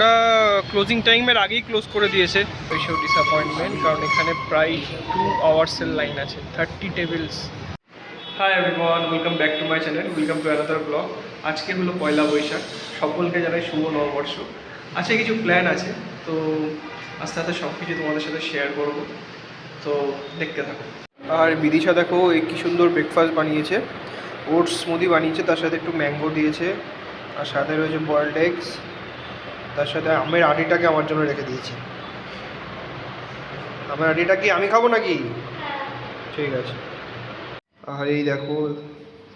ওরা ক্লোজিং টাইমের আগেই ক্লোজ করে দিয়েছে। ওইসব ডিসঅ্যাপয়েন্টমেন্ট, কারণ এখানে প্রায় 2 আওয়ার্সের লাইন আছে, 30 tables. Hi everyone, welcome back to my channel, welcome to another blog. আজকে হলো পয়লা বৈশাখ, সকলকে জানাই শুভ নববর্ষ। আজকে কিছু প্ল্যান আছে, তো আস্তে আস্তে সব কিছু তোমাদের সাথে শেয়ার করবো, তো দেখতে থাকো। আর বিদিশা দেখো এই কী সুন্দর ব্রেকফাস্ট বানিয়েছে, ওটস স্মুদি বানিয়েছে, তার সাথে একটু ম্যাঙ্গো দিয়েছে, আর সাথে রয়েছে বয়েলড এগস, তার সাথে আমের আটিটাকে আমার জন্য রেখে দিয়েছি। আমের আটিটা কি আমি খাবো নাকি? ঠিক আছে। আর এই দেখো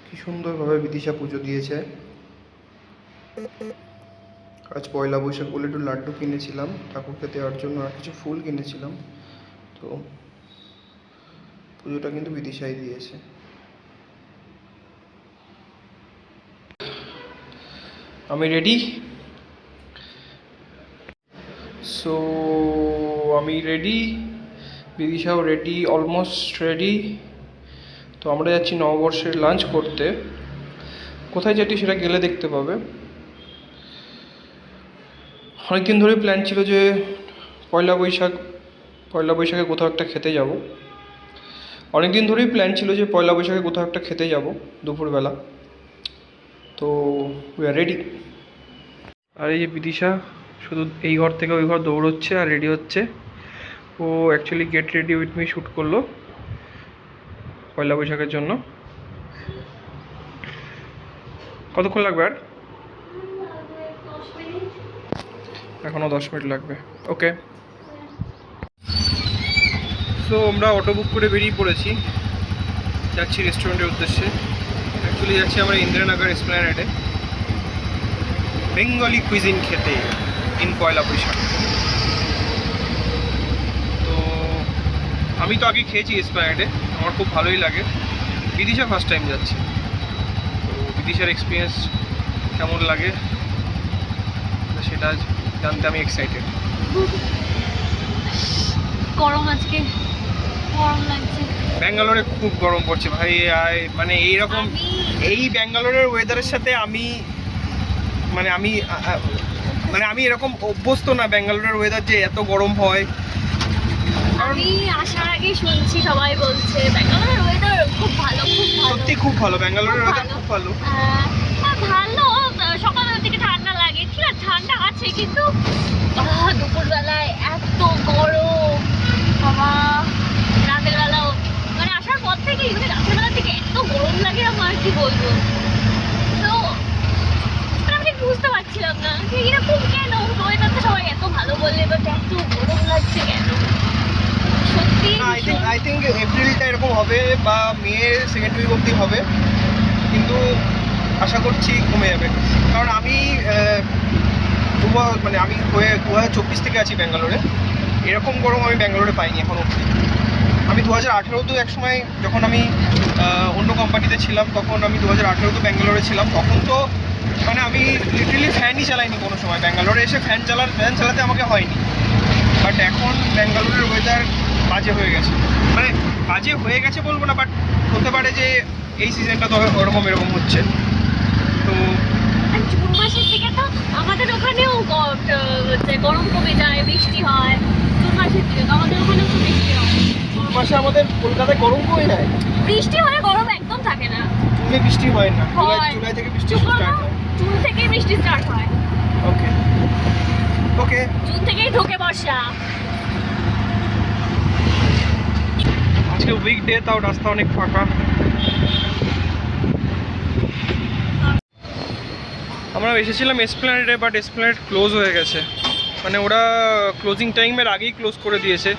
কি সুন্দরভাবে বিদিশা পুজো দিয়েছে। আজ পয়লা বৈশাখ বলে একটু লাড্ডু কিনেছিলাম ঠাকুরকে দেওয়ার জন্য, আর কিছু ফুল কিনেছিলাম, তো পুজোটা কিন্তু বিদিশাই দিয়েছে। আমি রেডি, সো আমি রেডি, বিদিশাও রেডি, অলমোস্ট রেডি। তো আমরা যাচ্ছি নববর্ষের লাঞ্চ করতে। কোথায় যাচ্ছি সেটা গেলে দেখতে পাবে। অনেকদিন ধরেই প্ল্যান ছিল যে পয়লা বৈশাখে কোথাও একটা খেতে যাব। দুপুরবেলা। তো উই আর রেডি। আর এই যে বিদিশা শুধু এই ঘর থেকে ওই ঘর দৌড়চ্ছে আর রেডি হচ্ছে। ও actually get ready with me shoot করলো পয়লা বৈশাখের জন্য। কতক্ষণ লাগবে? আর এখনও 10 মিনিট লাগবে। ওকে, সো আমরা অটো বুক করে বেরিয়ে পড়েছি, যাচ্ছি রেস্টুরেন্টের উদ্দেশ্যে। অ্যাকচুয়ালি যাচ্ছি আমরা ইন্দিরানগর এসপ্ল্যানেডে বেঙ্গলি কুইজিন খেতে ইন পয়লা বৈশাখ। তো আমি তো আগে খেয়েছি এসপ্ল্যানেডে, আমার খুব ভালোই লাগে। বিদিশা ফার্স্ট টাইম যাচ্ছে, তো বিদিশার এক্সপিরিয়েন্স কেমন লাগে সেটা জানতে আমি এক্সাইটেড। গরম, আজকে গরম লাগছে। ব্যাঙ্গালোরে খুব গরম পড়ছে ভাই, মানে এইরকম এই ব্যাঙ্গালোরের ওয়েদারের সাথে আমি এরকম অভ্যস্ত না। ব্যাঙ্গালোরের ওয়েদার যে এত গরম হয়, আমি আসার আগে শুনছি সবাই বলছে ব্যাঙ্গালোরের ওয়েদার খুব ভালো, সত্যি খুব ভালো। ব্যাঙ্গালোরের ওয়েদার খুব ভালো। ভালো, সকালের দিকে ঠান্ডা লাগে, ঠিক আছে, ঠান্ডা আছে, কিন্তু দুপুরবেলায় এত গরম, বাবা। রাতের বেলাও, মানে আসার পর থেকেই, মানে রাতের বেলার দিকে এত গরম লাগে, আমার কি বলবো। তো আমি বুঝতে পারছিলাম না যে এরকম কেন, ওয়েদারটা সবাই এত ভালো বললে, বাট এত গরম লাগছে কেন। সত্যি আই থিঙ্ক এপ্রিলটা এরকম হবে, বা মে সেকেন্ড উইক অবধি হবে, কিন্তু আশা করছি কমে যাবে। কারণ আমি আমি 2024 থেকে আছি ব্যাঙ্গালোরে, এরকম গরম আমি ব্যাঙ্গালোরে পাইনি এখন অবধি। আমি 2018তেও এক সময় যখন আমি অন্য কোম্পানিতে ছিলাম, তখন আমি 2018তেও ব্যাঙ্গালোরে ছিলাম, তখন তো মানে আমি লিটারালি ফ্যানই চালাইনি কোনো সময়। ব্যাঙ্গালোরে এসে ফ্যান চালাতে আমাকে হয়নি। বাট এখন ব্যাঙ্গালোরের ওয়েদার বাজে হয়ে গেছে, মানে বাজে হয়ে গেছে বলবো না, বাট হতে পারে যে এই সিজনটা তো এরকম হচ্ছে। তো জুন মাসের দিকে তো আমাদের ওখানেও গরম কমে যায়, বৃষ্টি হয়। জুন মাসের দিকে তো আমাদের ওখানেও তো বৃষ্টি হয়। জুন মাসে আমাদের কলকাতায় গরম কমে যায়, বৃষ্টি হয়ে গরম একদম থাকে না। জুনে বৃষ্টি হয় না, জুলাই থেকে বৃষ্টি স্টার্ট হয়। জুন থেকেই বৃষ্টি স্টার্ট হয়। ওকে ওকে, জুন থেকেই ঢোকে বর্ষা। আজকে উইকডে, তাও রাস্তা অনেক ফাঁকা। আমরা এসেছিলাম এসপ্ল্যানেডে, বাট এসপ্ল্যানেড ক্লোজ হয়ে গেছে। মানে ওরা ক্লোজিং টাইমের আগেই ক্লোজ করে দিয়েছে।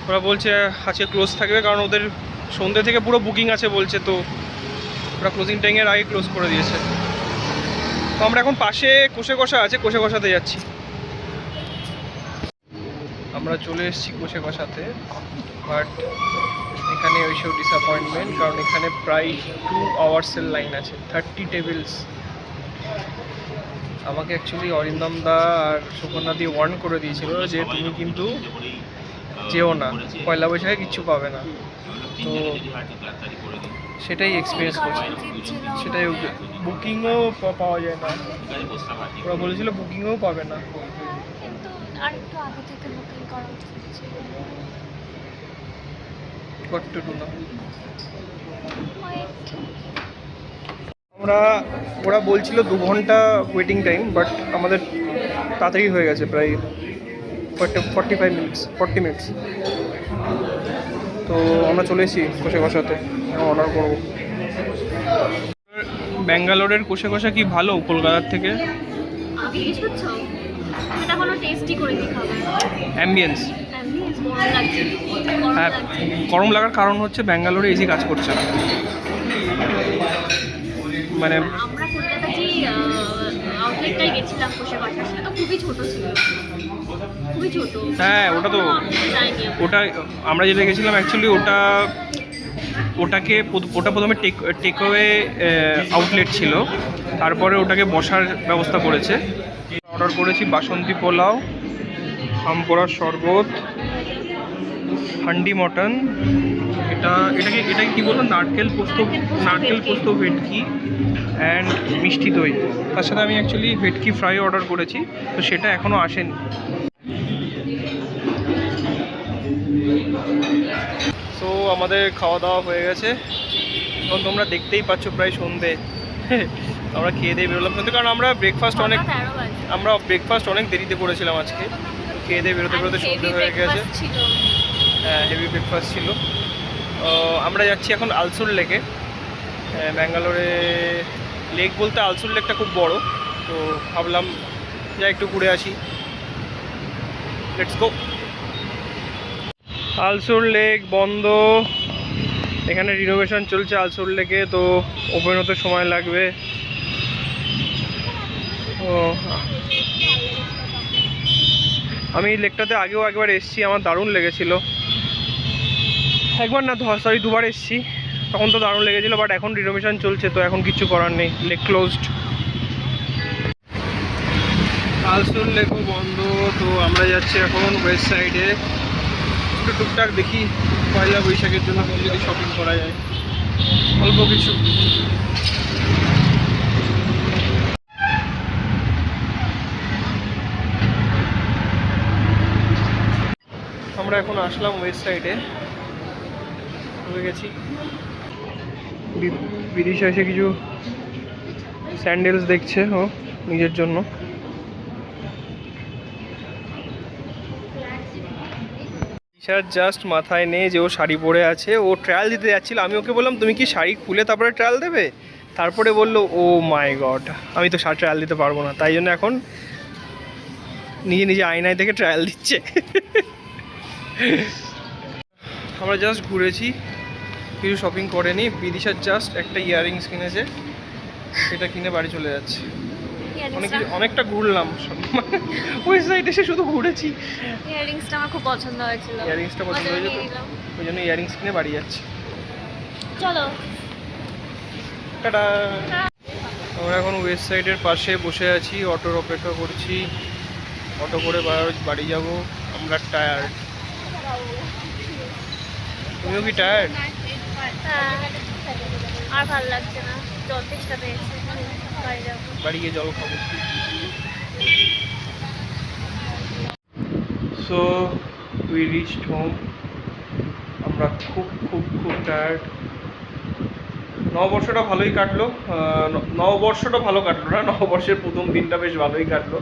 ওরা বলছে আজকে ক্লোজ থাকবে, কারণ ওদের সন্ধ্যে থেকে পুরো বুকিং আছে বলছে, তো ওরা ক্লোজিং টাইমের আগে ক্লোজ করে দিয়েছে। তো আমরা এখন পাশে কোষে কষাতে যাচ্ছি। আমরা চলে এসেছি কোষে কষাতে, বাট এখানে ওইসব ডিসঅ্যাপয়েন্টমেন্ট, কারণ এখানে প্রায় 2 আওয়ার্সের লাইন আছে, 30 টেবিলস। আমাকে অ্যাকচুয়ালি অরিন্দম দা আর সুকন্যা দিয়ে ওয়ার্ন করে দিয়েছিল যে তুমি কিন্তু যেও না, পয়লা বৈশাখে কিচ্ছু পাবে না। তো সেটাই এক্সপিরিয়েন্স করছি, সেটাই বুকিংও পাওয়া যায় না, ওরা বলেছিল বুকিংও পাবে না। কিন্তু আরেকটু আগে থেকে বুকিং করা উচিত ছিল। কতটুকু না Wait. আমরা, ওরা বলছিল 2 ঘন্টা ওয়েটিং টাইম, বাট আমাদের তাড়াতাড়ি হয়ে গেছে, প্রায় 40 মিনিটস। তো আমরা চলে এসেছি কষে কষাতে, অর্ডার করবো। ব্যাঙ্গালোরের কষে কষা কি ভালো কলকাতার থেকে? জিজ্ঞেস করছো? এটা কোনো টেস্টি করে দিই খাবার। অ্যাম্বিয়েন্স, গরম লাগছে, গরম হ্যাঁ, লাগছে। গরম লাগার কারণ হচ্ছে ব্যাঙ্গালোরে এসি কাজ করছে না, মানে আমরা কলকাতা যে আউটলেটটাই গেছিলাম কষে কষা, সেটা তো খুবই ছোট ছিল, খুবই ছোট। হ্যাঁ, ওটা তো যাইনি আমরা। ওটা আমরা যেটা গেছিলাম অ্যাকচুয়ালি ওটা প্রথমে টেকওয়ে আউটলেট ছিল, তারপরে ওটাকে বসার ব্যবস্থা করেছে। অর্ডার করেছি বাসন্তী পোলাও, আম পোড়ার শরবত, হান্ডি মটন, এটাকে কি বলবো, নারকেল পোস্ত ভেটকি অ্যান্ড মিষ্টি দই। তার সাথে আমি অ্যাকচুয়ালি ভেটকি ফ্রাই অর্ডার করেছি, তো সেটা এখনও আসেনি। সো আমাদের খাওয়া দাওয়া হয়ে গেছে, এখন তোমরা দেখতেই পাচ্ছ প্রায় সন্ধে। আমরা খেয়ে দিয়ে বেরোলাম সন্ধে, কারণ আমরা ব্রেকফাস্ট 13 বাজে। অনেক দেরিতে করেছিলাম আজকে, তো খেয়ে দিয়ে বেরোতে সন্ধে হয়ে গেছে। ছিল। হ্যাঁ, হেভি ব্রেকফাস্ট ছিল। আমরা যাচ্ছি এখন আলসুর লেকে। ব্যাঙ্গালোরে লেক বলতে আলসুর লেকটা খুব বড়, তো ভাবলাম যা একটু ঘুরে আসি। Let's go. আলসুর লেক বন্ধ, এখানে রিনোভেশন চলছে আলসুর লেকে, তো ওপেন হতে সময় লাগবে। ও, আমি লেকটাতে আগেও একবার এসেছি, আমার দারুণ লেগেছিল। একবার না, সরি, 2বার এসেছি, তখন তো দারুণ লেগেছিলো, বাট এখন রিনোভেশন চলছে, তো এখন কিছু করার নেই, লেক ক্লোজড। আলসুর লেকও বন্ধ, তো আমরা যাচ্ছি এখন ওয়েস্ট সাইডে, একটু টুকটাক দেখি পয়লা বৈশাখের জন্য যদি শপিং করা যায়, অল্প কিছু। আমরা এখন আসলাম ওয়েস্ট সাইডে, হয়ে গেছি। বিদিশা এসে কিছু স্যান্ডেলস দেখছে ও নিজের জন্য। বিদিশার জাস্ট মাথায় নেই যে ও শাড়ি পরে আছে, ও ট্রায়াল দিতে যাচ্ছিল। আমি ওকে বললাম তুমি কি শাড়ি খুলে তারপরে ট্রায়াল দেবে, তারপরে বললো ও মাই গড, আমি তো ট্রায়াল দিতে পারবো না, তাই জন্য এখন নিজে আয়নায় দেখে ট্রায়াল দিচ্ছে। আমরা জাস্ট ঘুরেছি, কিছু শপিং করেনি। বিদিশার জাস্ট একটা ইয়াররিংস কিনেছে, সেটা কিনে বাড়ি চলে যাচ্ছে। অনেকটা ঘুরলাম, ওই সাইডে এসে শুধু ঘুরেছি। ইয়াররিংসটা আমার খুব পছন্দ হয়েছিল, ইয়াররিংসটা পছন্দ হয়েছে, তো ওই জন্য ইয়াররিংস কিনে বাড়ি যাচ্ছে। চলো টাটা। আমরা এখন ওয়েস্ট সাইডের পাশে বসে আছি, অটোর অপেক্ষা করছি, অটো করে বাড়ি যাব। আমরা টায়ার্ড, তুমিও কি টায়ার্ড? আর ভালো লাগছে না, জল তেষ্টা পেয়েছে, বাড়ি যাবো। বাড়ি গিয়ে জল খাবো। So we reached home. আমরা খুব টায়ার্ড। নববর্ষটা ভালোই কাটলো, নববর্ষটা ভালো কাটলো না, নববর্ষের প্রথম দিনটা বেশ ভালোই কাটলো।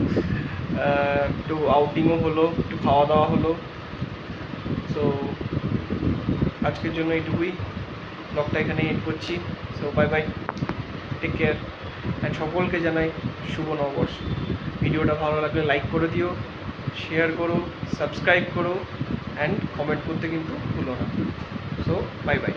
একটু আউটিংও হলো, একটু খাওয়া দাওয়া হলো। সো আজকের জন্য এইটুকুই, ব্লগটা এখানে এন্ড করছি। So bye bye, take care, and সকলকে জানাই শুভ নববর্ষ। ভিডিওটা ভালো লাগলে লাইক করে দিও, শেয়ার করো, সাবস্ক্রাইব করো, অ্যান্ড কমেন্ট করতে কিন্তু ভুলো না। So bye by.